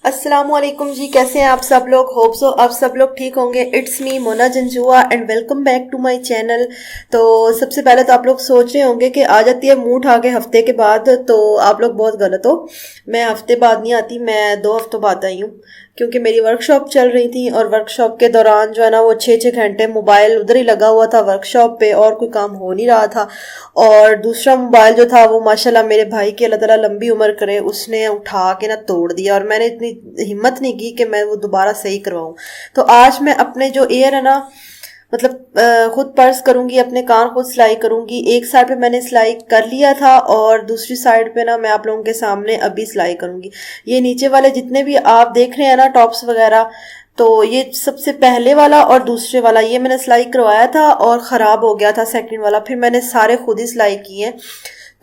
السلام علیکم جی، کیسے ہیں آپ سب لوگ؟ ہوپ سو آپ سب لوگ ٹھیک ہوں گے. It's me Mona Janjua and welcome back to my channel. تو سب سے پہلے تو آپ لوگ سوچ رہے ہوں گے کہ آ جاتی ہے منہ اٹھا کے ہفتے کے بعد، تو آپ لوگ بہت غلط ہو. میں ہفتے بعد نہیں آتی، میں 2 ہفتوں بعد آئی ہوں، کیونکہ میری ورک شاپ چل رہی تھی اور ورک شاپ کے دوران جو ہے نا وہ 6 6 گھنٹے موبائل ادھر ہی لگا ہوا تھا ورک شاپ پہ، اور کوئی کام ہو نہیں رہا تھا. اور دوسرا موبائل جو تھا وہ ماشاءاللہ میرے بھائی کی اللہ تعالیٰ لمبی عمر کرے، اس نے اٹھا کے نا توڑ دیا، اور میں نے اتنی ہمت نہیں کی کہ میں وہ دوبارہ صحیح کرواؤں. تو آج میں اپنے جو ایئر ہے نا، مطلب خود پرس کروں گی، اپنے کان خود سلائی کروں گی. ایک سائڈ پہ میں نے سلائی کر لیا تھا اور دوسری سائڈ پہ نا میں آپ لوگوں کے سامنے ابھی سلائی کروں گی. یہ نیچے والے جتنے بھی آپ دیکھ رہے ہیں نا ٹاپس وغیرہ، تو یہ سب سے پہلے والا اور دوسرے والا یہ میں نے سلائی کروایا تھا اور خراب ہو گیا تھا سیکنڈ والا، پھر میں نے سارے خود ہی سلائی کیے ہیں.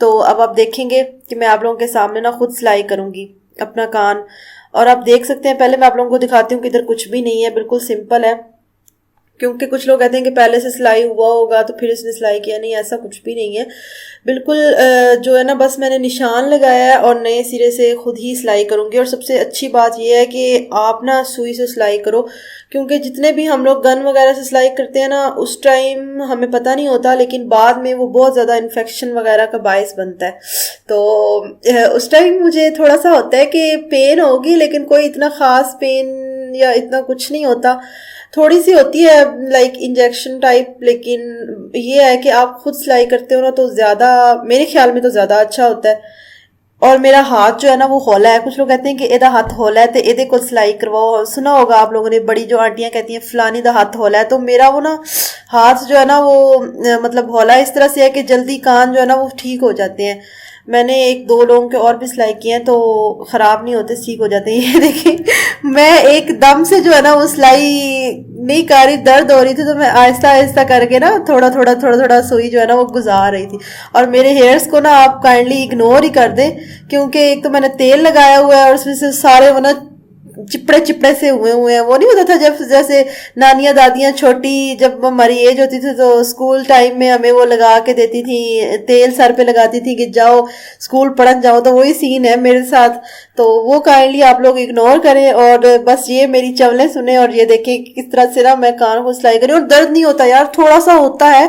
تو اب آپ دیکھیں گے کہ میں آپ لوگوں کے سامنے نا خود سلائی کروں گی اپنا کان. اور آپ دیکھ سکتے ہیں، پہلے میں آپ لوگوں کو دکھاتی ہوں کہ ادھر کچھ بھی نہیں ہے، بالکل سمپل ہے. کیونکہ کچھ لوگ کہتے ہیں کہ پہلے سے سلائی ہوا ہوگا تو پھر اس نے سلائی کیا. نہیں، ایسا کچھ بھی نہیں ہے. بالکل جو ہے نا بس میں نے نشان لگایا ہے اور نئے سرے سے خود ہی سلائی کروں گی. اور سب سے اچھی بات یہ ہے کہ آپ نا سوئی سے سلائی کرو، کیونکہ جتنے بھی ہم لوگ گن وغیرہ سے سلائی کرتے ہیں نا اس ٹائم ہمیں پتہ نہیں ہوتا، لیکن بعد میں وہ بہت زیادہ انفیکشن وغیرہ کا باعث بنتا ہے. تو اس ٹائم مجھے تھوڑا سا ہوتا ہے کہ پین ہوگی، لیکن کوئی اتنا خاص پین یا اتنا کچھ نہیں ہوتا، تھوڑی سی ہوتی ہے لائک انجیکشن ٹائپ. لیکن یہ ہے کہ آپ خود سلائی کرتے ہو نا تو زیادہ، میرے خیال میں تو زیادہ اچھا ہوتا ہے. اور میرا ہاتھ جو ہے نا وہ ہولا ہے. کچھ لوگ کہتے ہیں کہ ایدہ ہاتھ ہولا ہے تو ایدے کو سلائی کرواؤ. سنا ہوگا آپ لوگوں نے، بڑی جو آنٹیاں کہتی ہیں فلانی دا ہاتھ ہولا ہے. تو میرا وہ نا ہاتھ جو ہے نا وہ مطلب ہولا اس طرح سے ہے کہ جلدی کان جو ہے نا وہ ٹھیک ہو جاتے ہیں. میں نے 1 2 لوگوں کے اور بھی سلائی کیے ہیں تو خراب نہیں ہوتے، ٹھیک ہو جاتے ہیں. یہ دیکھیں میں ایک دم سے جو ہے نا وہ سلائی نہیں کر رہی، درد ہو رہی تھی تو میں آہستہ آہستہ کر کے نا تھوڑا تھوڑا تھوڑا تھوڑا سوئی جو ہے نا وہ گزار رہی تھی. اور میرے ہیئرس کو نا آپ کائنڈلی اگنور ہی کر دیں، کیونکہ ایک تو میں نے تیل لگایا ہوا ہے اور اس میں سے سارے وہ نا چپڑے چپڑے سے ہوئے ہیں. وہ نہیں ہوتا تھا جب جیسے نانیاں دادیاں چھوٹی جب ہماری ایج ہوتی تھی تو اسکول ٹائم میں ہمیں وہ لگا کے دیتی تھی، تیل سر پہ لگاتی تھی کہ جاؤ اسکول پڑھن جاؤ. تو وہی سین ہے میرے ساتھ. تو وہ کائنڈلی آپ لوگ اگنور کریں اور بس یہ میری چولیں سنیں اور یہ دیکھیں کہ کس طرح سے نا میں کان کو سلائی کریں. اور درد نہیں ہوتا یار، تھوڑا سا ہوتا ہے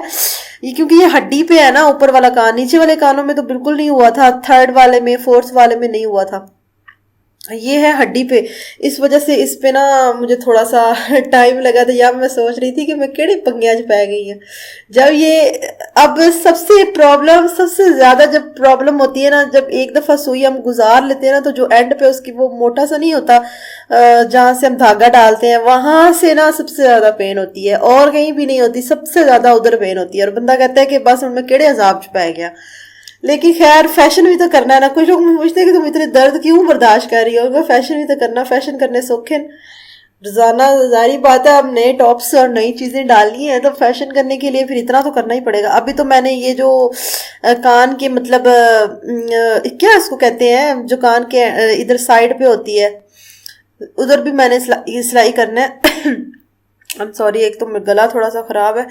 یہ، کیونکہ یہ ہڈی پہ ہے نا اوپر والا کان. نیچے والے کانوں میں تو بالکل نہیں ہوا تھا، 3rd والے میں 4th والے میں نہیں ہوا تھا. یہ ہے ہڈی پہ، اس وجہ سے اس پہ نا مجھے تھوڑا سا ٹائم لگا تھا. یا میں سوچ رہی تھی کہ میں کیڑے پنگیاں پہ گئی ہوں. جب یہ اب سب سے زیادہ جب پرابلم ہوتی ہے نا، جب ایک دفعہ سوئی ہم گزار لیتے ہیں نا تو جو اینڈ پہ اس کی وہ موٹا سا نہیں ہوتا جہاں سے ہم دھاگا ڈالتے ہیں، وہاں سے نا سب سے زیادہ پین ہوتی ہے، اور کہیں بھی نہیں ہوتی. سب سے زیادہ ادھر پین ہوتی ہے اور بندہ کہتا ہے کہ بس ان میں کیڑے عذاب چ پہ گیا. لیکن خیر فیشن بھی تو کرنا ہے نا. کچھ لوگ مجھے پوچھتے ہیں کہ تم اتنے درد کیوں برداشت کر رہی ہو؟ فیشن بھی تو کرنا، فیشن کرنے سوکھے روزانہ ظاہری بات ہے. اب نئے ٹاپس اور نئی چیزیں ڈالنی ہیں تو فیشن کرنے کے لیے پھر اتنا تو کرنا ہی پڑے گا. ابھی تو میں نے یہ جو کان کے مطلب کیا اس کو کہتے ہیں، جو کان کے ادھر سائڈ پہ ہوتی ہے ادھر بھی میں نے سلائی کرنا ہے. سوری، ایک تو گلا تھوڑا سا خراب ہے.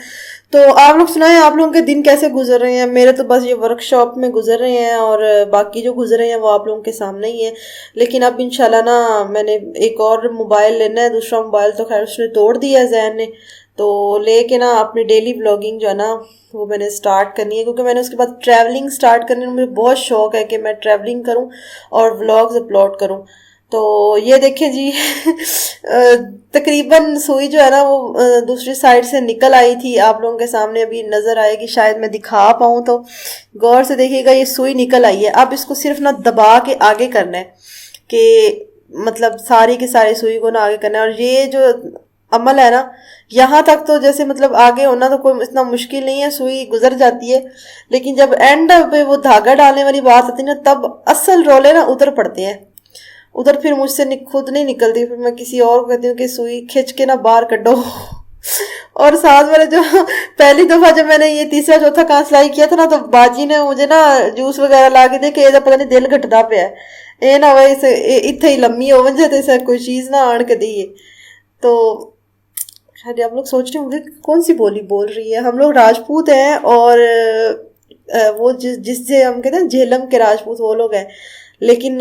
تو آپ لوگ سنائیں آپ لوگوں کے دن کیسے گزر رہے ہیں؟ میرے تو بس یہ ورک شاپ میں گزر رہے ہیں اور باقی جو گزر رہے ہیں وہ آپ لوگوں کے سامنے ہی ہیں. لیکن اب انشاءاللہ نا میں نے ایک اور موبائل لینا ہے. دوسرا موبائل تو خیر اس نے توڑ دیا ہے زین نے، تو لے کے نا اپنی ڈیلی بلاگنگ جو ہے نا وہ میں نے سٹارٹ کرنی ہے. کیونکہ میں نے اس کے بعد ٹریولنگ سٹارٹ کرنی ہے. مجھے بہت شوق ہے کہ میں ٹریولنگ کروں اور ولاگز اپلوڈ کروں. تو یہ دیکھیں جی تقریباً سوئی جو ہے نا وہ دوسری سائڈ سے نکل آئی تھی. آپ لوگوں کے سامنے ابھی نظر آئے گی، شاید میں دکھا پاؤں تو غور سے دیکھیے گا. یہ سوئی نکل آئی ہے. اب اس کو صرف نہ دبا کے آگے کرنا ہے کہ مطلب ساری کی ساری سوئی کو نہ آگے کرنا ہے. اور یہ جو عمل ہے نا یہاں تک تو جیسے مطلب آگے ہونا تو کوئی اتنا مشکل نہیں ہے، سوئی گزر جاتی ہے. لیکن جب اینڈ پہ وہ دھاگا ڈالنے والی بات آتی ہے نا تب اصل رولے نا ادھر پڑتے ہیں. ادھر پھر مجھ سے خود نہیں نکلتی، پھر میں کسی اور کو کہتی ہوں کہ سوئی کھچ کے نا باہر کڈو. اور ساتھ میں جو پہلی دفعہ جب میں نے یہ تیسرا چوتھا کان سلائی کیا تھا نا تو باجی نے مجھے نا جوس وغیرہ لا کے دے کہ یہ پتہ نہیں دل گھٹدا پیا ہے، اے نہ ہوئے اتھے ہی لمبی ہو وجہ تے سے کوئی چیز نہ آن کے دیئے. تو شاید آپ لوگ سوچ رہے ہوں گے کون سی بولی بول رہی ہے. ہم لوگ راجپوت ہیں اور وہ جس سے ہم کہتے ہیں جہلم کے راجپوت وہ لوگ ہیں. لیکن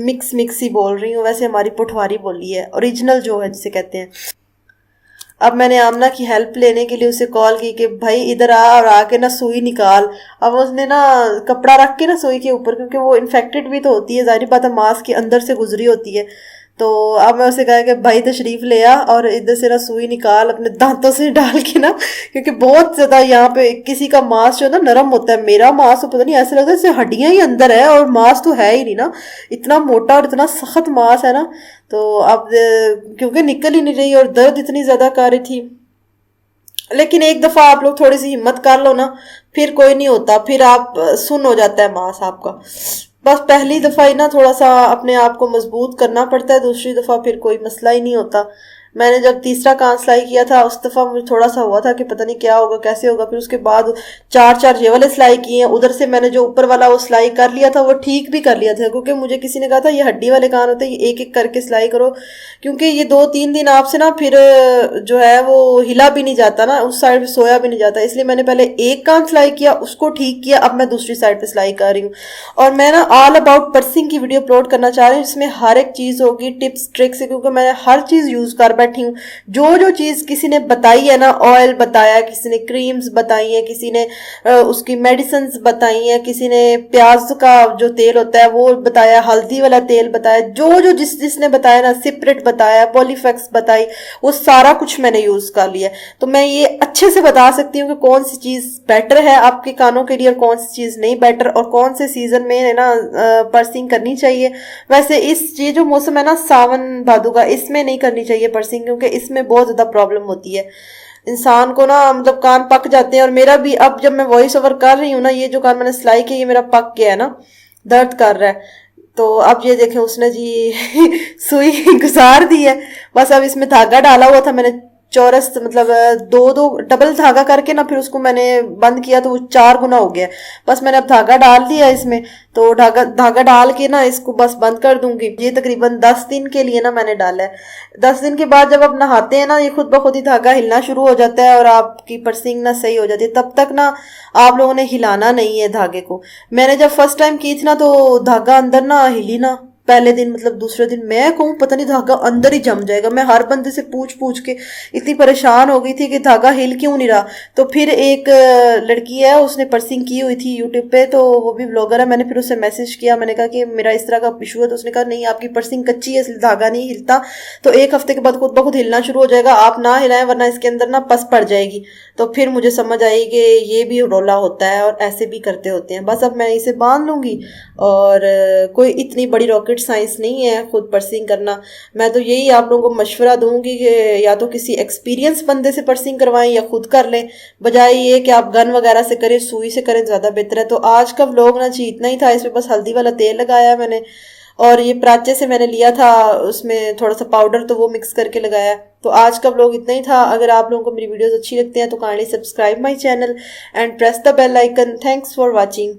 مکس ہی بول رہی ہوں. ویسے ہماری پٹھواری بولی ہے اوریجنل جو ہے جسے کہتے ہیں. اب میں نے آمنہ کی ہیلپ لینے کے لیے اسے کال کی کہ بھائی ادھر آ اور آ کے نا سوئی نکال. اب اس نے نا کپڑا رکھ کے نا سوئی کے اوپر، کیونکہ وہ انفیکٹڈ بھی تو ہوتی ہے، ظاہری بات ہے ماسک کے اندر سے گزری ہوتی ہے. تو اب میں اسے کہا کہ بھائی تشریف لے آ اور ادھر سے نا سوئی نکال اپنے دانتوں سے ڈال کے نا، کیونکہ بہت زیادہ یہاں پہ کسی کا ماس جو ہے نا نرم ہوتا ہے. میرا ماس تو پتہ نہیں ایسا لگتا ہے جیسے ہڈیاں ہی اندر ہے اور ماس تو ہے ہی نہیں نا، اتنا موٹا اور اتنا سخت ماس ہے نا. تو اب کیونکہ نکل ہی نہیں رہی اور درد اتنی زیادہ کر رہی تھی. لیکن ایک دفعہ آپ لوگ تھوڑی سی ہمت کر لو نا، پھر کوئی نہیں ہوتا، پھر آپ سن ہو جاتا ہے ماس آپ کا. بس پہلی دفعہ ہی نا تھوڑا سا اپنے آپ کو مضبوط کرنا پڑتا ہے، دوسری دفعہ پھر کوئی مسئلہ ہی نہیں ہوتا. میں نے جب تیسرا کان سلائی کیا تھا اس دفعہ مجھے تھوڑا سا ہوا تھا کہ پتہ نہیں کیا ہوگا کیسے ہوگا. پھر اس کے بعد چار یہ والے سلائی کیے ہیں. ادھر سے میں نے جو اوپر والا وہ سلائی کر لیا تھا وہ ٹھیک بھی کر لیا تھا، کیونکہ مجھے کسی نے کہا تھا یہ ہڈی والے کان ہوتے ہیں، یہ ایک ایک کر کے سلائی کرو، کیونکہ یہ 2-3 دن آپ سے نا پھر جو ہے وہ ہلا بھی نہیں جاتا نا، اس سائڈ پہ سویا بھی نہیں جاتا. اس لیے میں نے پہلے ایک کان سلائی کیا، اس کو ٹھیک کیا، اب میں دوسری سائڈ پہ سلائی کر رہی ہوں. اور میں نا آل اباؤٹ پرسنگ کی ویڈیو اپلوڈ کرنا چاہ رہی ہوں، جس میں ہر ایک چیز ہوگی ٹپس ٹرکس، کیونکہ میں نے ہر چیز یوز کر بیٹھی ہوں. جو چیز کسی نے بتائی ہے نا، آئل بتایا، کسی نے کریمز بتائی ہیں، کسی نے اس کی میڈیسنز بتائی ہیں، کسی نے پیاز کا جو تیل ہوتا ہے وہ بتایا، ہلدی والا تیل بتایا، جو جس نے بتایا نا، سپرٹ بتایا، پولی فیکس بتائی، وہ سارا کچھ میں نے یوز کر لیا. تو میں یہ اچھے سے بتا سکتی ہوں کہ کون سی چیز بیٹر ہے آپ کے کانوں کے لیے اور کون سی چیز نہیں بیٹر، اور کون سے سیزن میں ہے نا پرسنگ کرنی چاہیے. ویسے یہ جو موسم ہے نا ساون بھادو کا، اس میں نہیں کرنی چاہیے پرسنگ، کیونکہ اس میں بہت زیادہ پرابلم ہوتی ہے انسان کو نا، مطلب کان پک جاتے ہیں. اور میرا بھی اب جب میں وائس اوور کر رہی ہوں نا، یہ جو کان میں نے سلائی کی یہ میرا پک گیا ہے نا، درد کر رہا ہے. تو اب یہ دیکھیں اس نے جی سوئی گزار دی ہے. بس اب اس میں دھاگا ڈالا ہوا تھا میں نے چورس، مطلب دو ڈبل دھاگا کر کے نا پھر اس کو میں نے بند کیا تو وہ 4 گنا ہو گیا. بس میں نے اب دھاگا ڈال دیا اس میں، تو دھاگا ڈال کے نا اس کو بس بند کر دوں گی. یہ تقریباً 10 دن کے لیے نا میں نے ڈالا ہے. 10 دن کے بعد جب آپ نہاتے ہیں نا، یہ خود بخود ہی دھاگا ہلنا شروع ہو جاتا ہے اور آپ کی پرسنگ نا صحیح ہو جاتی ہے. تب تک نا آپ لوگوں نے ہلانا نہیں ہے دھاگے کو. میں نے جب فرسٹ ٹائم کی تھی نا تو دھاگا اندر نا ہلی نا، پہلے دن مطلب دوسرے دن میں کہوں پتہ نہیں دھاگا اندر ہی جم جائے گا. میں ہر بندے سے پوچھ کے اتنی پریشان ہو گئی تھی کہ دھاگا ہل کیوں نہیں رہا. تو پھر ایک لڑکی ہے، اس نے پرسنگ کی ہوئی تھی یوٹیوب پہ، تو وہ بھی بلاگر ہے. میں نے پھر اسے میسج کیا، میں نے کہا کہ میرا اس طرح کا ایشو ہے. تو اس نے کہا نہیں آپ کی پرسنگ کچی ہے اس لیے دھاگا نہیں ہلتا، تو 1 ہفتے کے بعد خود بخود ہلنا شروع ہو جائے گا، آپ نہ ہلائیں ورنہ اس کے اندر نا پس پڑ جائے گی. تو پھر مجھے سمجھ آئی کہ یہ بھی رولا ہوتا ہے اور ایسے بھی کرتے ہوتے ہیں. بس اب میں اسے باندھ لوں گی، اور کوئی اتنی بڑی راکٹ سائنس نہیں ہے خود پرسنگ کرنا. میں تو یہی آپ لوگوں کو مشورہ دوں گی کہ یا تو کسی ایکسپیرینس بندے سے پرسنگ کروائیں یا خود کر لیں، بجائے یہ کہ آپ گن وغیرہ سے کریں، سوئی سے کریں، زیادہ بہتر ہے. تو آج کا ولاگ نا جی اتنا ہی تھا. اس میں بس ہلدی والا تیل لگایا میں نے، اور یہ پراچے سے میں نے لیا تھا اس میں تھوڑا سا پاؤڈر، تو وہ مکس کر کے لگایا. تو آج کا ولاگ اتنا ہی تھا. اگر آپ لوگوں کو میری ویڈیوز اچھی لگتی ہیں تو kindly subscribe my channel and press the bell icon. Thanks for watching.